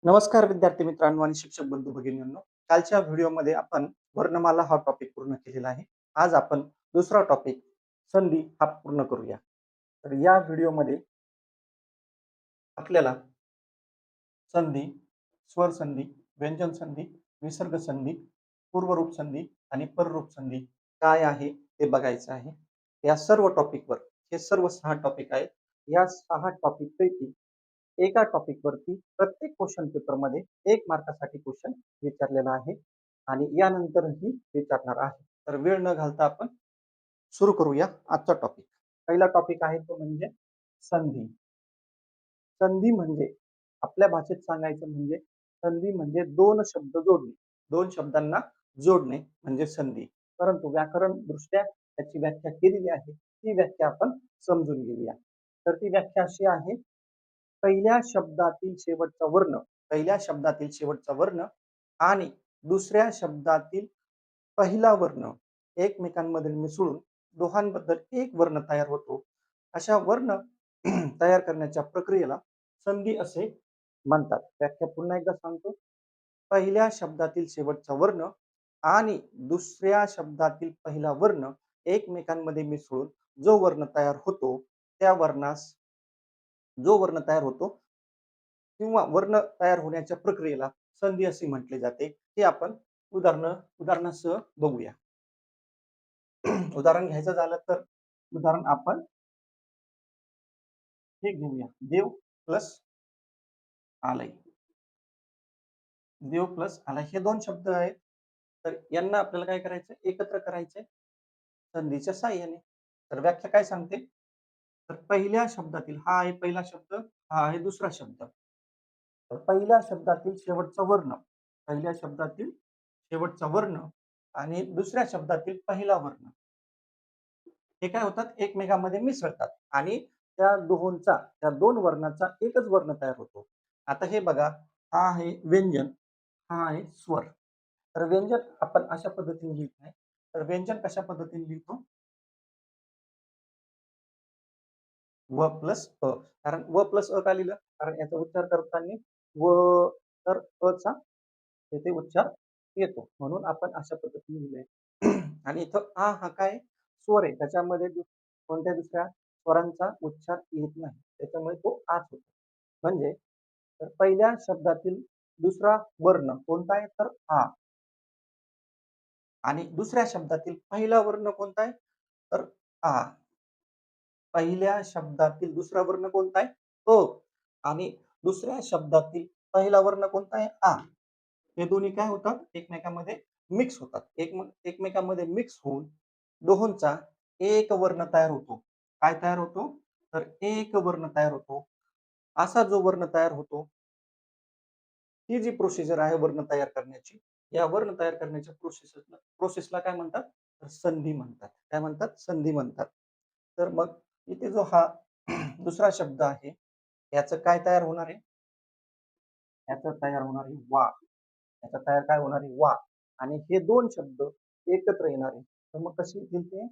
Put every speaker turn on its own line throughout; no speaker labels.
नमस्कार विद्यार्थी मित्रांनो आणि शिक्षक बंधू भगिनींनो. कालच्या व्हिडिओमध्ये आपण वर्णमाला हा टॉपिक पूर्ण केलेला आहे. आज आपण दुसरा टॉपिक संधी हा पूर्ण करूया. तर या व्हिडिओमध्ये आपल्याला संधी, स्वर संधी, व्यंजन संधी, विसर्ग संधी, पूर्वरूप संधी आणि पररूप संधी काय आहे ते बघायचं आहे. या सर्व टॉपिकवर हे सर्व 6 टॉपिक आहेत. या 6 टॉपिक पैकी एका टॉपिक वरती प्रत्येक क्वेश्चन पेपर मध्ये 1 मार्कासाठी क्वेश्चन विचारलेला आहे आणि यानंतरही विचारणार आहे. तर वेळ न घालता आपण सुरू करूया आजचा टॉपिक. पहिला टॉपिक आहे तो म्हणजे संधी. संधी म्हणजे आपल्या भाषेत सांगायचं म्हणजे संधी म्हणजे दोन शब्द जोडणे. दोन शब्दांना जोडणे म्हणजे संधी. परंतु व्याकरण दृष्ट्या त्याची व्याख्या केलेली आहे. ती व्याख्या आपण समजून घेऊया. तर ती व्याख्या अशी आहे, पहिल्या शब्दातील शेवटचा वर्ण, पहिल्या शब्दातील शेवटचा वर्ण आणि दुसऱ्या शब्दातील पहिला वर्ण एकमेकांमध्ये मिसळून दोहांबद्दल एक वर्ण तयार होतो. अशा वर्ण तयार करण्याच्या प्रक्रियेला संधी असे म्हणतात. व्याख्या पुन्हा एकदा सांगतो. पहिल्या शब्दातील शेवटचा वर्ण आणि दुसऱ्या शब्दातील पहिला वर्ण एकमेकांमध्ये मिसळून जो वर्ण तयार होतो, त्या वर्णास जो वर्ण तयार होतो किंवा वर्ण तयार होण्याच्या प्रक्रियेला संधी असे म्हटले जाते. हे आपण उदाहरणासह बघूया. उदाहरण घ्यायचं झालं तर उदाहरण आपण हे घेऊया. देव प्लस आलय. देव प्लस आलय हे दोन शब्द आहेत. तर यांना आपल्याला काय करायचं, एकत्र करायचंय संधीच्या साहाय्याने. तर व्याख्या काय सांगते, तर पहिल्या शब्दातील हा आहे पहिला शब्द, हा आहे दुसरा शब्द. तर पहिल्या शब्दातील शेवटचा वर्ण, पहिल्या शब्दातील शेवटचा वर्ण आणि दुसऱ्या शब्दातील पहिला वर्ण हे काय होतात, एकमेकांमध्ये मिसळतात आणि त्या दोन वर्णाचा एकच वर्ण तयार होतो. आता हे बघा, हा आहे व्यंजन, हा आहे स्वर. तर व्यंजन आपण अशा पद्धतीने लिहित नाही. तर व्यंजन कशा पद्धतीने लिहितो, व प्लस अ. कारण व प्लस अ का लिहिलं, कारण याचा उच्चार करताना व तर अ चा येथे उच्चार येतो, म्हणून आपण अशा पद्धतीने लिहिलंय. आणि इथं आ हा काय स्वर आहे, त्याच्यामध्ये कोणत्या दुसऱ्या स्वरांचा उच्चार येत नाही, त्याच्यामुळे तो आच होतो. म्हणजे तर पहिल्या शब्दातील दुसरा वर्ण कोणता आहे, तर आ. आणि दुसऱ्या शब्दातील पहिला वर्ण कोणता आहे, तर आ. पहिल्या शब्दातील दुसरा वर्ण कोणता आहे, अ. आणि दुसऱ्या शब्दातील पहिला वर्ण कोणता आहे, आ. हे दोन्ही काय होतात, एकमेकांमध्ये मिक्स होतात. एकमेकांमध्ये मिक्स होऊन दोहोंचा एक वर्ण तयार होतो. काय तयार होतो, तर एक वर्ण तयार होतो. असा जो वर्ण तयार होतो, ही जी प्रोसिजर आहे वर्ण तयार करण्याची, या वर्ण तयार करण्याच्या प्रोसेसला काय म्हणतात, तर संधी म्हणतात. काय म्हणतात, संधी म्हणतात. तर मग इथे जो हा दुसरा शब्द आहे, याचं काय तयार होणार आहे, याचं तयार होणार आहे वा. याचा तयार काय होणार आहे, वा. आणि हे दोन शब्द एकत्र येणार आहे. तर मग कशी येतील ते,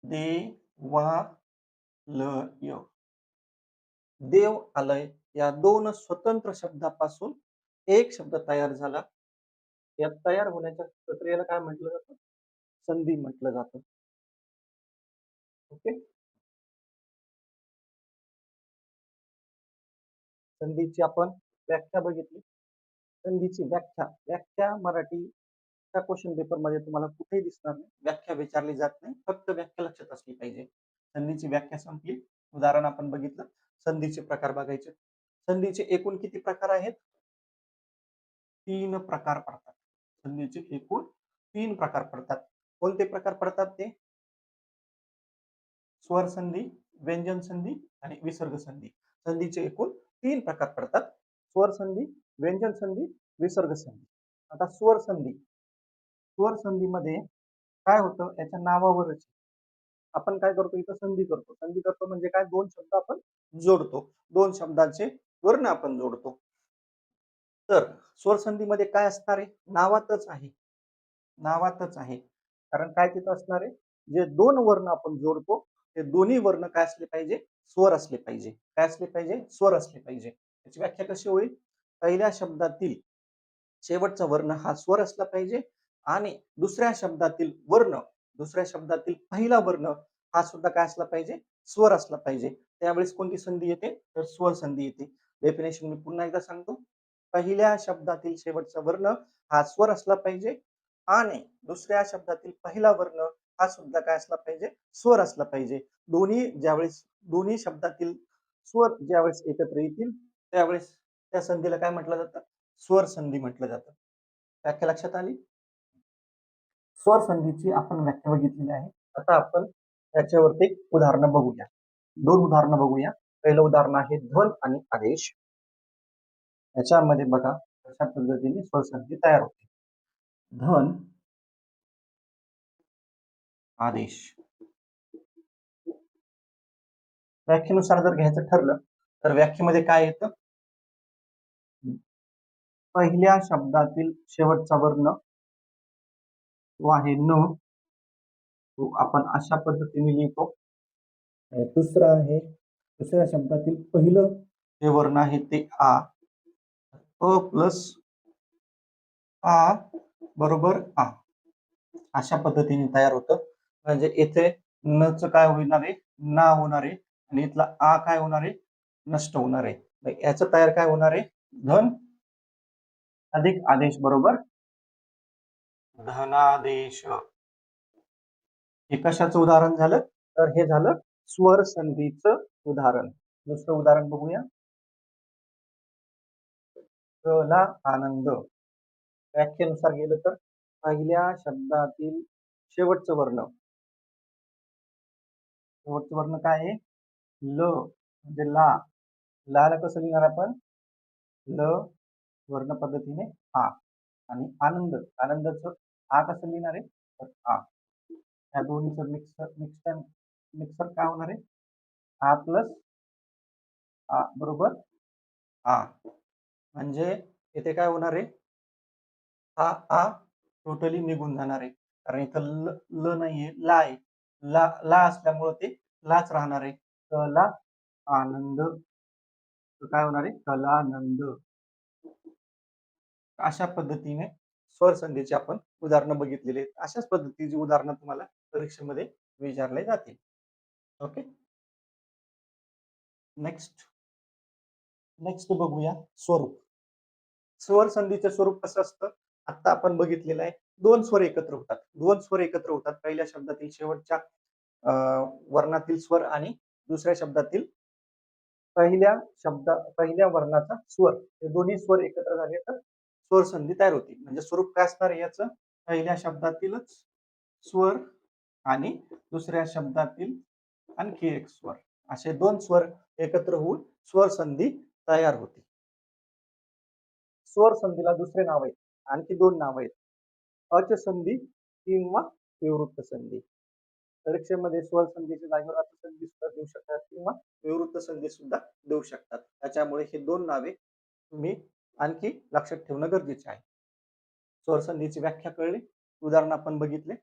देवालय. देव आलय या दोन स्वतंत्र शब्दापासून एक शब्द तयार झाला. या तयार होण्याच्या प्रक्रियेला काय म्हटलं जातं, संधी म्हटलं जातं. ओके. संधीची आपण व्याख्या बघितली. संधीची व्याख्या व्याख्या मराठीच्या क्वेश्चन पेपर मध्ये तुम्हाला कुठेही दिसणार नाही. व्याख्या विचारली जात नाही, फक्त व्याख्या लक्षात असली पाहिजे. संधीची व्याख्या संपली. उदाहरण आपण बघितलं. संधीचे प्रकार बघायचे. संधीचे एकूण किती प्रकार आहेत, 3 प्रकार पडतात. संधीचे एकूण 3 प्रकार पडतात. कोणते प्रकार पडतात ते, स्वर संधी, व्यंजन संधी आणि विसर्ग संधी. संधीचे एकूण 3 प्रकार पडतात. स्वर संधी, व्यंजन संधी, विसर्ग संधी. आता स्वर संधी, स्वर संधीमध्ये काय होतं, याच्या नावावरच आपण काय करतो, इथं संधी करतो. संधी करतो म्हणजे काय, दोन शब्द आपण जोडतो, दोन शब्दांचे वर्ण आपण जोडतो. तर स्वर संधीमध्ये काय असणार आहे, नावातच आहे, नावातच आहे. कारण काय तिथं असणार आहे, जे दोन वर्ण आपण जोडतो ते दोन्ही वर्ण काय असले पाहिजे, स्वर असले पाहिजे. काय असले पाहिजे, स्वर असले पाहिजे. याची व्याख्या कशी होईल, पहिल्या शब्दातील शेवटचा वर्ण हा स्वर असला पाहिजे आणि दुसऱ्या शब्दातील पहिला वर्ण हा सुद्धा काय असला पाहिजे, स्वर असला पाहिजे. त्यावेळेस कोणती संधी येते, तर स्वर संधी येते. डेफिनेशन मी पुन्हा एकदा सांगतो. पहिल्या शब्दातील शेवटचा वर्ण हा स्वर असला पाहिजे आणि दुसऱ्या शब्दातील पहिला वर्ण हा सुद्धा काय असला पाहिजे, स्वर असला पाहिजे. दोन्ही शब्दातील स्वर ज्यावेळेस एकत्र येतील त्यावेळेस त्या संधीला काय म्हटलं जातं, स्वर संधी म्हटलं जातं. व्याख्या लक्षात आली. स्वर संधीची आपण व्याख्या बघितलेली आहे. आता आपण त्याच्यावरती उदाहरणं बघूया. दोन उदाहरणं बघूया. पहिलं उदाहरण आहे ध्वन आणि आदेश. याच्यामध्ये बघा कशा पद्धतीने स्वर संधी तयार होते. धन, आदेश. व्याख्येनुसार जर घ्यायचं ठरलं तर व्याख्येमध्ये काय येतं, पहिल्या शब्दातील शेवटचा वर्ण तो आहे न, तो आपण अशा पद्धतीने लिहितो. दुसरा आहे दुसऱ्या शब्दातील पहिलं जे वर्ण आहे ते आ, अ प्लस आ बरोबर आ, अशा पद्धतीने तयार होतं. म्हणजे इथे न च काय होणार आहे, ना होणार आहे आणि इथला आ काय होणार आहे, नष्ट होणार आहे. याचं तयार काय होणार आहे, धन अधिक आदेश बरोबर धनादेश. हे कशाचं उदाहरण झालं, तर हे झालं स्वर संधीचं उदाहरण. दुसरं उदाहरण बघूया. ला आनंद. व्याख्येनुसार गेलं तर पहिल्या शब्दातील शेवटचं वर्ण काय आहे, ल म्हणजे ला. ला कसं लिहिणार आपण, ल वर्ण पद्धतीने आ आणि आनंद, आनंदाचं आ कसं लिहिणार आहे, तर आ. या दोन्हीचं मिक्सर काय होणार आहे, आ प्लस आ बरोबर आ. म्हणजे इथे काय होणार आहे, हा आ टोटली निघून जाणार आहे. कारण इथं ल नाहीये, ला आहे. ला ला असल्यामुळे ते लाच राहणार आहे. कला आनंद काय होणार आहे, कलानंद. अशा पद्धतीने स्वर संधीची आपण उदाहरणं बघितलेली आहेत. अशाच पद्धतीची उदाहरणं तुम्हाला परीक्षेमध्ये विचारले जातील. ओके, नेक्स्ट बघूया स्वरूप. स्वर संधीचे स्वरूप कसं असतं, आता आपण बघितलेलं आहे. दोन स्वर एकत्र होतात. पहिल्या शब्दातील शेवटच्या वर्णातील स्वर आणि दुसऱ्या शब्दातील पहिल्या वर्णाचा स्वर, हे दोन्ही स्वर एकत्र झाले तर स्वर संधी तयार होती. म्हणजे स्वरूप काय असणार आहे याचं, पहिल्या शब्दातीलच स्वर आणि दुसऱ्या शब्दातील आणखी एक स्वर, असे दोन स्वर एकत्र होऊन स्वर संधी तयार होती. स्वर संधीला दुसरे नाव आहेत, आणखी दोन नाव आहेत, अच संधी किंवा विवृत्त संधी. परीक्षेमध्ये स्वर संधीच्या जागेवर अच संधी सुद्धा देऊ शकतात किंवा विवृत्त संधी सुद्धा देऊ शकतात. त्याच्यामुळे हे दोन नावे तुम्ही आणखी लक्षात ठेवणं गरजेचे आहे. स्वर संधीची व्याख्या कळली, उदाहरण आपण बघितले,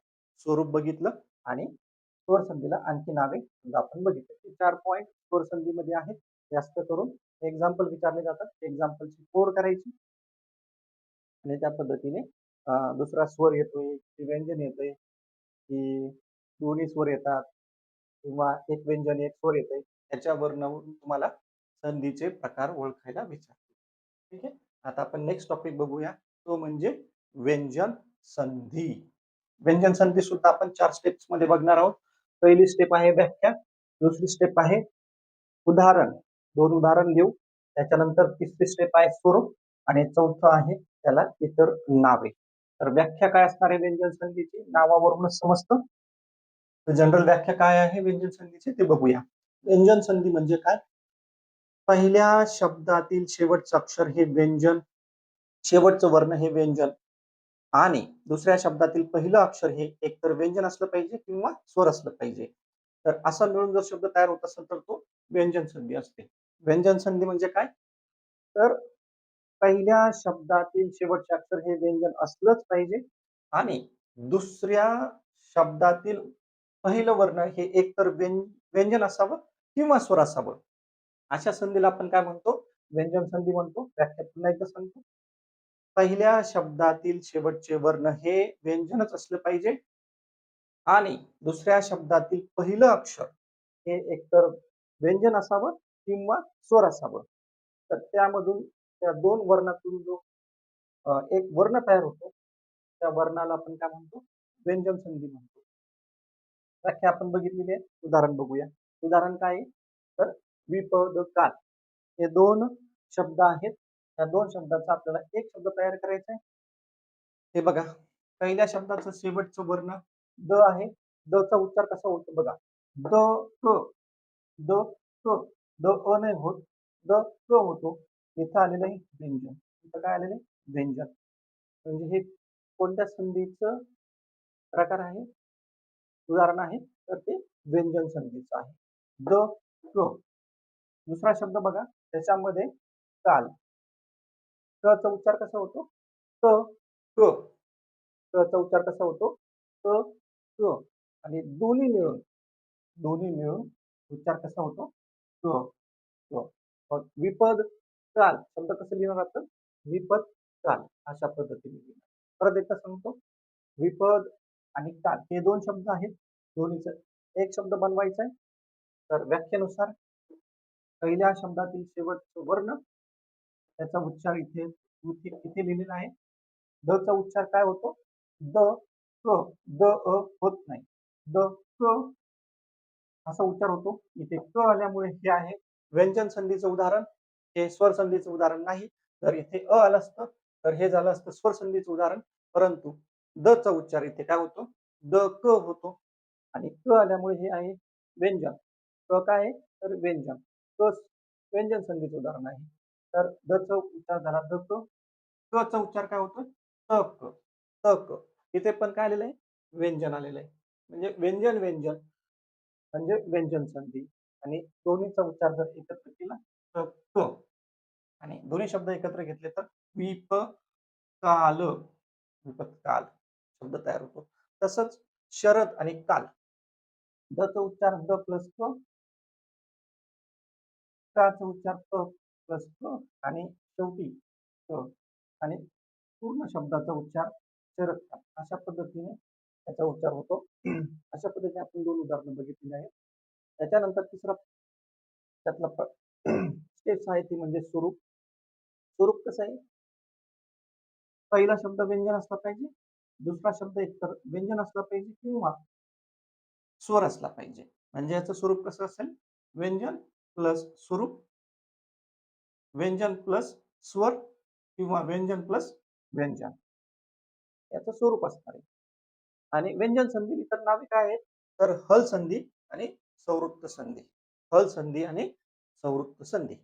स्वरूप बघितलं आणि स्वर संधीला आणखी नावे आपण बघितले. 4 पॉइंट स्वर संधीमध्ये आहेत. जास्त करून एक्झाम्पल विचारले जातात, एक्झाम्पलची कोड करायची आणि त्या पद्धतीने दुसरा स्वर येतोय की व्यंजन येतोय की दोन्ही स्वर येतात किंवा एक व्यंजन एक स्वर येतंय, त्याच्यावरून तुम्हाला संधीचे प्रकार ओळखायला विचारते. ठीक आहे, आता आपण नेक्स्ट टॉपिक बघूया, तो म्हणजे व्यंजन संधी. व्यंजन संधी सुद्धा आपण 4 स्टेप्स मध्ये बघणार आहोत. पहिली स्टेप आहे व्याख्या, दुसरी स्टेप आहे उदाहरण, 2 उदाहरण घेऊ. त्याच्यानंतर तिसरी स्टेप आहे स्वरूप आणि चौथं आहे त्याला इतर नावे. तर व्याख्या काय असणार आहे व्यंजन संधीची, नावावरूनच समजतं. जनरल व्याख्या काय आहे व्यंजन संधीची ते बघूया. व्यंजन संधी म्हणजे काय, पहिल्या शब्दातील शेवटचं अक्षर हे व्यंजन, शेवटचं वर्ण हे व्यंजन आणि दुसऱ्या शब्दातील पहिलं अक्षर हे एकतर व्यंजन असलं पाहिजे किंवा स्वर असलं पाहिजे. तर असं मिळून जर शब्द तयार होत असेल तर तो व्यंजन संधी असते. व्यंजन संधी म्हणजे काय, तर पहिल्या शब्दातील शेवटचे अक्षर हे व्यंजन असलंच पाहिजे आणि दुसऱ्या शब्दातील पहिलं वर्ण हे एकतर व्यंजन असावं किंवा स्वर असावं. अशा संधीला आपण काय म्हणतो? व्यंजन संधी म्हणतो. व्याख्या पुन्हा एकदा सांगतो. पहिल्या शब्दातील शेवटचे वर्ण हे व्यंजनच असलं पाहिजे आणि दुसऱ्या शब्दातील पहिलं अक्षर हे एकतर व्यंजन असावं किंवा स्वर असावं. तर त्यामधून त्या दोन वर्णातून जो एक वर्ण तयार होतो, त्या वर्णाला आपण काय म्हणतो? व्यंजन संधी म्हणतो. व्याख्या आपण बघितलेली आहे. उदाहरण बघूया. उदाहरण काय आहे? तर विपद काल हे दोन शब्द आहेत. त्या दोन शब्दाचा आपल्याला एक शब्द तयार करायचा आहे. हे बघा, पहिल्या शब्दाचं शेवटचं वर्ण द आहे. द चा उच्चार कसा होतो बघा. द क द क द अ नाही होत. द क होतो. इथं आलेलं आहे व्यंजन. इथं काय आलेलं आहे? व्यंजन. म्हणजे हे कोणत्या संधीचं प्रकार आहे? उदाहरण आहे. तर ते व्यंजन संधीचं आहे. द क. दुसरा शब्द बघा, त्याच्यामध्ये काल. क चा उच्चार कसा होतो? त क. क चा उच्चार कसा होतो? त क. आणि दोन्ही मिळून उच्चार कसा होतो? क क. मग विपद काल शब्द कसं लिहिणार आपण? विपद काल अशा पद्धतीने लिहिणार. परत एकदा सांगतो. विपद आणि काल हे दोन शब्द आहेत. दोन्हीचं एक शब्द बनवायचा आहे. तर व्याख्येनुसार पहिल्या शब्दातील शेवटचा वर्ण त्याचा उच्चार इथे इथे लिहिलेला आहे. द चा उच्चार काय होतो? द क. द अ होत नाही. द क असा उच्चार होतो. इथे क आल्यामुळे हे आहे व्यंजन संधीचं उदाहरण. हे स्वर संधीचं उदाहरण नाही. जर इथे अ आलं असतं तर हे झालं असतं स्वर संधीचं उदाहरण. परंतु द चा उच्चार इथे काय होतो? द क होतो आणि क आल्यामुळे हे आहे व्यंजन. क काय आहे? तर व्यंजन. क व्यंजन संधीचं उदाहरण आहे. तर द चा उच्चार झाला द क. क चा उच्चार काय होतो? त क. त क. इथे पण काय आलेलं आहे? व्यंजन आलेलं आहे. म्हणजे व्यंजन व्यंजन म्हणजे व्यंजन संधी आणि दोन्हीचा उच्चार जर एकत्र केला तर क आणि दोन्ही शब्द एकत्र घेतले तर विपकाल. विपत्काल शब्द तयार होतो. तसंच शरद आणि काल. द चा उच्चार द प्लस क. का चा उच्चार क प्लस क आणि शेवटी क आणि पूर्ण शब्दाचा उच्चार शरद काल अशा पद्धतीने त्याचा उच्चार होतो. अशा पद्धतीने आपण दोन उदाहरणं बघितलेली आहेत. त्याच्यानंतर तिसरा त्यातला स्टेप्स आहे ती म्हणजे स्वरूप. स्वरूप कसं आहे? पहिला शब्द व्यंजन असला पाहिजे. दुसरा शब्द एकतर व्यंजन असला पाहिजे किंवा स्वर असला पाहिजे. म्हणजे याचं स्वरूप कसं असेल? व्यंजन प्लस स्वरूप, व्यंजन प्लस स्वर किंवा व्यंजन प्लस व्यंजन याचं स्वरूप असणार आहे. आणि व्यंजन संधी इतर नावे काय आहेत? तर हल संधी आणि संवृत्त संधी. हल संधी आणि संवृत्त संधी.